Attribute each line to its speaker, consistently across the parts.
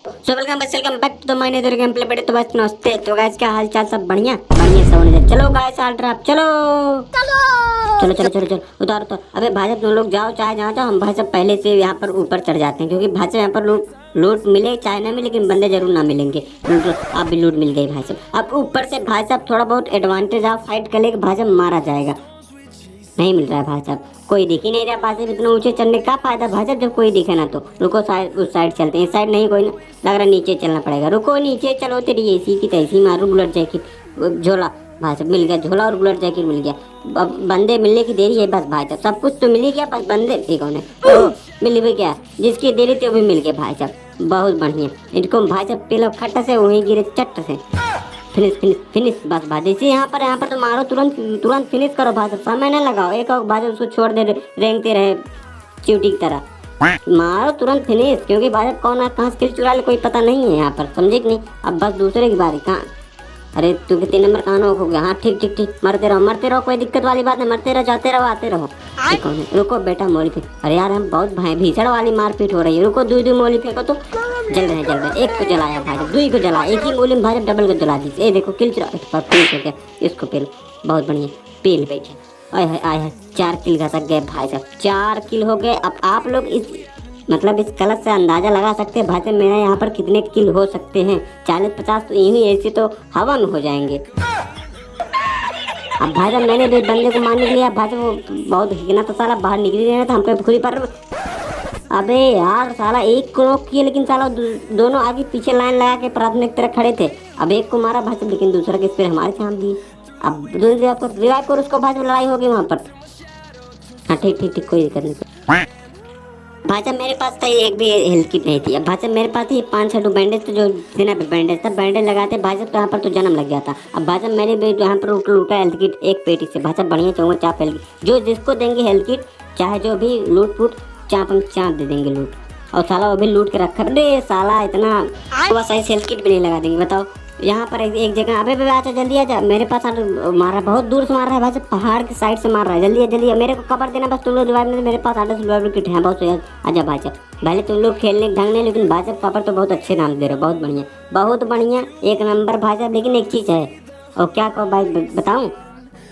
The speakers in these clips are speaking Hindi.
Speaker 1: So welcome back to the my another game play. बड़े तो बस नमस्ते। तो गाइस क्या हाल चाल, सब बढ़िया बढ़िया सब होने। चलो गाइस आल ड्रॉप चलो चलो चलो चलो चलो चलो उतारो तो। अबे भाई साहब तुम लोग जाओ, चाहे जहाँ जाओ, हम भाई साहब पहले से यहाँ पर ऊपर चढ़ जाते हैं, क्योंकि भाई साहब यहाँ पर लूट मिले चाहे ना मिले, लेकिन बंदे जरूर ना मिलेंगे। आप भी लूट मिल गई भाई साहब। अब ऊपर से भाई साहब थोड़ा बहुत एडवांटेज आप फाइट कर लेके भाई साहब मारा जाएगा। नहीं मिल रहा है भाई साहब, कोई दिख ही नहीं रहा भाई साहब। इतना ऊंचे चढ़ने का फायदा भाई साहब जब कोई दिखे ना। तो रुको साइड, उस साइड चलते हैं। इस साइड नहीं कोई ना, लग रहा नीचे चलना पड़ेगा। रुको नीचे चलो, तेरी ऐसी की तैसी मारू। बुलेट जैकेट झोला भाई साहब मिल गया, झोला और बुलेट जैकेट मिल गया। अब बंदे मिलने की देरी है बस भाई साहब। सब कुछ तो मिल ही गया, बस बंदे ठीक होने तो मिल भी गया। जिसकी देरी थी वो भी मिल गया भाई साहब, बहुत बढ़िया। इनको भाई साहब पहले खट्टा से वहीं गिरे चट्ट से। फिनिश फिनिश फिनिश बस भाई। जैसे यहाँ पर तो मारो, तुरंत तुरंत फिनिश करो भाई साहब, समय ना लगाओ। एक और भाई उसको छोड़ दे, रेंगते रहे चींटी की तरह। मारो तुरंत फिनिश, क्योंकि भाई साहब कौन कहाँ से किल चुरा ले कोई पता नहीं है यहाँ पर, समझे कि नहीं। अब बस दूसरे की बारी। कहाँ अरे तू 3 नंबर कहाँ हो गया। हाँ ठीक ठीक ठीक, मरते रहो कोई दिक्कत वाली बात नहीं। मरते रहो, जाते रहो, आते रहो। कौन है? रुको बेटा मोली फेंक। अरे यार हम बहुत भाई भीषण वाली मारपीट हो रही है। रुको दू मोली फेंको तो जल रहे। एक को जलाया भाई, 2 को जला। एक ही गोली में भाई डबल को जला दीजिए। देखो किल चुरा हो गया। इसको पेल बहुत बढ़िया पेल बैठे। आए है 4 किल घसक गए भाई साहब, 4 किल हो गए। अब आप लोग इस मतलब इस कलश से अंदाजा लगा सकते हैं भाई साहब मेरे यहाँ पर कितने किल हो सकते हैं। 40-50 तो यही ऐसे तो हवा में हो जाएंगे। अब भाई साहब मैंने भी बंदे को मारने के लिए भाई साहब वो बहुत हिगना तो साला बाहर निकल रहा था, हमको खुद पर। अबे यार साला एक को नॉक किया, लेकिन साला दोनों आगे पीछे लाइन लगा के प्राथमिक तरह खड़े थे। अब एक को मारा भाई साहब, लेकिन दूसरा के स्पेयर हमारे सामने दिए। अब रिवाइव कर उसको भाई साहब, लड़ाई हो गई वहाँ पर। हाँ ठीक ठीक ठीक, कोई दिक्कत नहीं भाई साहब। मेरे पास तो एक भी हेल्थ किट नहीं थी। अब भाई साहब मेरे पास थी 5-6 बैंडेज, तो जो सीना पे बैंडेज था, बैंडेज लगाते भाई साहब तो यहाँ पर तो जन्म लग गया था। अब भाई साहब मैंने भी यहाँ पर लूटा हेल्थ किट एक पेटी से भाई साहब, बढ़िया चौंगा चाप हेल्थ किट। जो जिसको देंगे हेल्थ किट, चाहे जो भी लूट फूट चाप हम चाप दे देंगे लूट। और साला वो भी लूट के रखा। अरे साला इतना बस ऐसे हेल्थ किट भी नहीं लगा देंगे बताओ। यहाँ पर एक जगह। अबे आजा जल्दी आजा, मेरे पास मार रहा, बहुत दूर से मार रहा है भाई साहब, पहाड़ की साइड से मार रहा है। जल्दी जल्दी मेरे को कवर देना बस तुम लोग रिवाइव में। मेरे पास 8 रिवाइव किट है बहुत। आजा भाई साहब, पहले तुम लोग खेलने ढंग नहीं, लेकिन भाई साहब कवर तो बहुत अच्छे नाम दे रहे हो, बहुत बढ़िया एक नंबर भाई साहब। लेकिन एक चीज़ है, और क्या कहो भाई बताऊँ,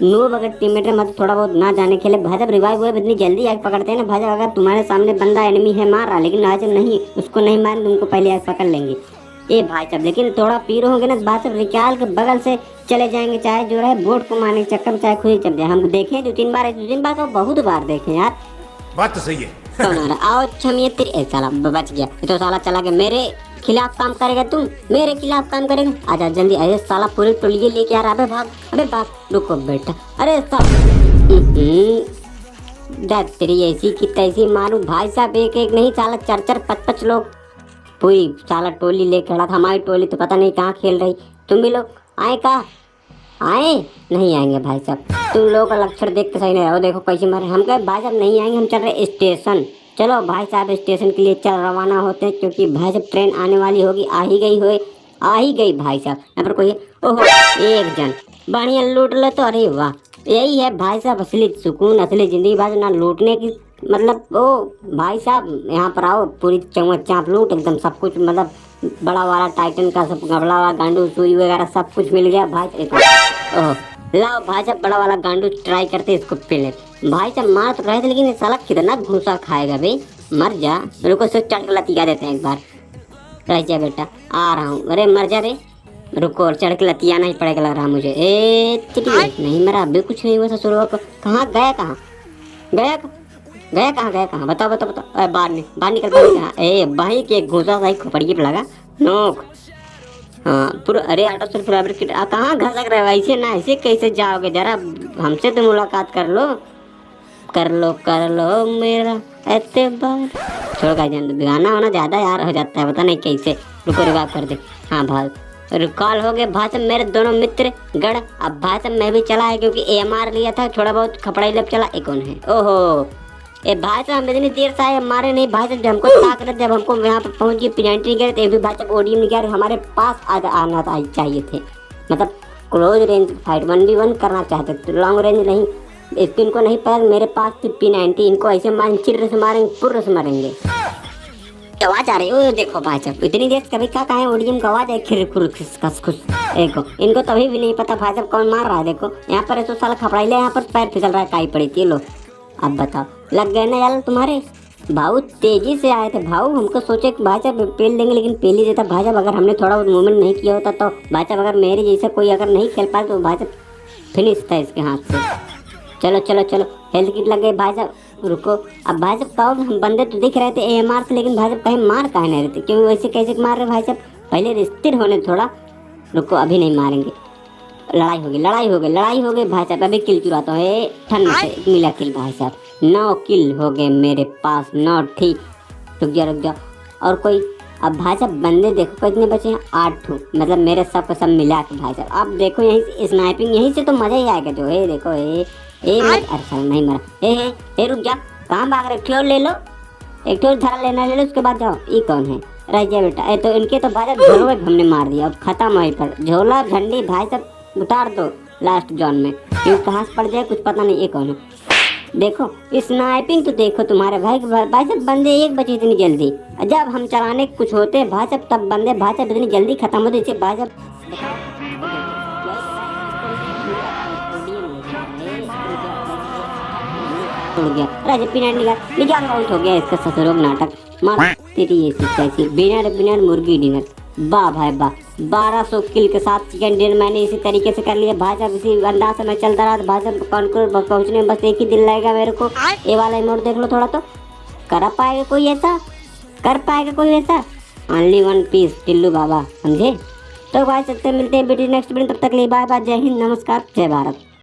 Speaker 1: नूब अगर टीममेट में मतलब थोड़ा बहुत ना जाने खेले भाई साहब, रिवाइव हुए इतनी जल्दी आग पकड़ते हैं ना भाई साहब। अगर तुम्हारे सामने बंदा एनिमी है मार रहा, लेकिन आज नहीं उसको नहीं मार, तुमको पहले आग पकड़ लेंगे ए भाई साहब। लेकिन थोड़ा पीर होंगे ना भाई साहब, रिकाल के बगल से चले जाएंगे, चाहे जो है बोट को मारने के चक्कर में चाहे खुद ही चल जाए। हम देखें 2-3 बार तो बहुत बार देखें यार।
Speaker 2: बात तो सही है।
Speaker 1: आओ छमिए तेरे साला बच गया। तो साला चला गया, मेरे खिलाफ काम करेगा, तुम मेरे खिलाफ काम करेगा। आजा जल्दी। अरे साला पूरी टोली लेके आ रहा है। भाग, अबे भाग, रुको बेटा। अरे तेरी ऐसी की तैसी मारू भाई साहब, एक नहीं साला 4-4 5-5 लोग पूरी साला टोली लेके खड़ा था। हमारी टोली तो पता नहीं कहाँ खेल रही। तुम भी लोग आए कहाँ आए? नहीं आएंगे भाई साहब, तुम लोगों का लक्षण देख के सही नहीं रहा। देखो कैसे मारे। हम कहे भाई साहब नहीं आएंगे, हम चल रहे स्टेशन। चलो भाई साहब स्टेशन के लिए चल रवाना होते हैं, क्योंकि भाई साहब ट्रेन आने वाली होगी। आ ही गई भाई साहब। यहाँ पर कोई ओहो एक जन बढ़िया लूट ले तो। अरे वाह, यही है भाई साहब असली सुकून, असली जिंदगी भाई, ना लूटने की मतलब। ओ भाई साहब यहाँ पर आओ, पूरी चौंगा चाप लूट एकदम सब कुछ, मतलब बड़ा वाला टाइटन का सब, बड़ा वाला गांडू सुई वगैरह सब कुछ मिल गया भाई साहब। ओह लाओ भाई साहब, बड़ा वाला गांडू ट्राई करते इसको पहले। भाई साहब मार तो रहे थे, लेकिन साला कितना घूसा खाएगा भाई। मर जा, मेरे को सिर्फ चढ़ के लतिया देते हैं एक बार। रह जा बेटा, आ रहा हूँ। अरे मर जा रे, रुको और चढ़ के लतियाना ही पड़ेगा लग रहा मुझे। नहीं मेरा अभी कुछ नहीं हुआ ससुर को। कहाँ गया कहाँ बताओ बाहर निकल कहाँ। भाई के घुसा सही खोपड़ी पे लगा नोक। हाँ पूरा। अरे ऑटो सिर्फ फैब्रिक किट कहाँ घसक रहे हो ऐसे ना, ऐसे कैसे जाओगे? जरा हमसे तो मुलाकात कर लो मेरा एतबार। छोड़ का गाना होना ज़्यादा यार हो जाता है, पता नहीं कैसे। रुको रिवाइव कर दे। हाँ भाई रिकॉल हो गए भाई साहब मेरे दोनों मित्र गढ़। अब भाई साहब मैं भी चला है, क्योंकि AMR लिया था, थोड़ा बहुत खपड़ाई लब चला। एक कौन है? ओहो ए भाई साहब इतनी देर से आए, मारे नहीं भाई साहब। जब हमको ताक रहे, जब हमको यहाँ पर पहुँच गए पिनाल्टी गए थे, भी भाई साहब ODM नहीं गया, हमारे पास आना चाहिए थे। मतलब क्लोज रेंज फाइट 1v1 करना चाहते थे, लॉन्ग रेंज नहीं। इनको नहीं पता मेरे पास थी P90, इनको ऐसे मान चिर से मारेंगे, पुर्र से मारेंगे। आवाज आ रही है, ओ देखो भाई साहब इतनी देर से कभी क्या कहा ओडियम का आवाज है, खिर खुर खिस खस खुस। देखो इनको तभी भी नहीं पता भाई साहब कौन मार रहा है। देखो यहाँ पर तो साला खपड़ाई ले, यहाँ पर पैर फिसल रहा है, काई पड़ी थी। लो अब बताओ, लग गए ना यार तुम्हारे। भाऊ तेजी से आए थे भाऊ, हमको सोचे कि भाई साहब पेल देंगे, लेकिन पेल ही देता भाई साहब। अगर हमने थोड़ा मूवमेंट नहीं किया होता तो भाई साहब, अगर मेरे जैसे कोई अगर नहीं खेल पाए तो भाई साहब फिनिश था इसके हाथ से। चलो चलो चलो, हेल्थ किट लग गए भाई साहब। रुको अब भाई साहब, कहो हम बंदे तो दिख रहे थे AMR से, लेकिन भाई साहब कहीं मार काहे नहीं रहते, क्यों वैसे कैसे मार रहे भाई साहब। पहले स्थिर होने थोड़ा, रुको अभी नहीं मारेंगे। लड़ाई होगी लड़ाई हो गई लड़ाई हो गई भाई साहब। अभी किल चुराता हूँ ठंड से, मिला किल भाई साहब। 9 किल हो गए मेरे पास, 9 ठीक। रुक जा और कोई। अब भाई साहब बंदे देखो कितने बचे हैं, 8 ठो, मतलब मेरे सब सब मिला के भाई साहब। अब देखो यहीं से स्नाइपिंग, यहीं से तो मजा ही आएगा। जो है देखो मत, अरे साला नहीं मरा। ए रुक जा, कहाँ भाग रहे, ठोर ले लो, एक ठोर धरा लेना ले लो, उसके बाद जाओ। ये कौन है, रह जा बेटा। तो इनके तो भाई साहब झोले हमने मार दिया, अब खत्म वहीं पर। झोला झंडी भाई साहब उतार दो लास्ट जोन में, क्यों कहाँ से पड़ जाए कुछ पता नहीं। ये कौन है, देखो स्नाइपिंग तो देखो तुम्हारे भाई साहब। बंदे एक बचे इतनी जल्दी, जब हम चलाने कुछ होते भाई साहब तब बंदे भाई साहब इतनी जल्दी खत्म होते। इसे भाई साहब उड़ गया, राजा पिनाट निकाल आउट हो गया इसका ससुरोग नाटक। मार तेरी ये कैसी बिना मुर्गी डिनर। वाह भाई वाह, 1200 किल के साथ चिकन डिनर मैंने इसी तरीके से कर लिया भाई साहब। इसी अंदाज से मैं चलता रहा भाई साहब, कॉन्क्रूर पहुंचने में बस एक ही दिन लगेगा मेरे को। ये वाला इमोट देख लो थोड़ा, तो कर पाएगा कोई ऐसा, कर पाएगा कोई ऐसा। ओनली 1 पीस टिल्लू बाबा, समझे। तो भाई सबसे मिलते हैं बेटी नेक्स्ट वीडियो, तब तक लिए बाय बाय, जय हिंद, नमस्कार, जय भारत।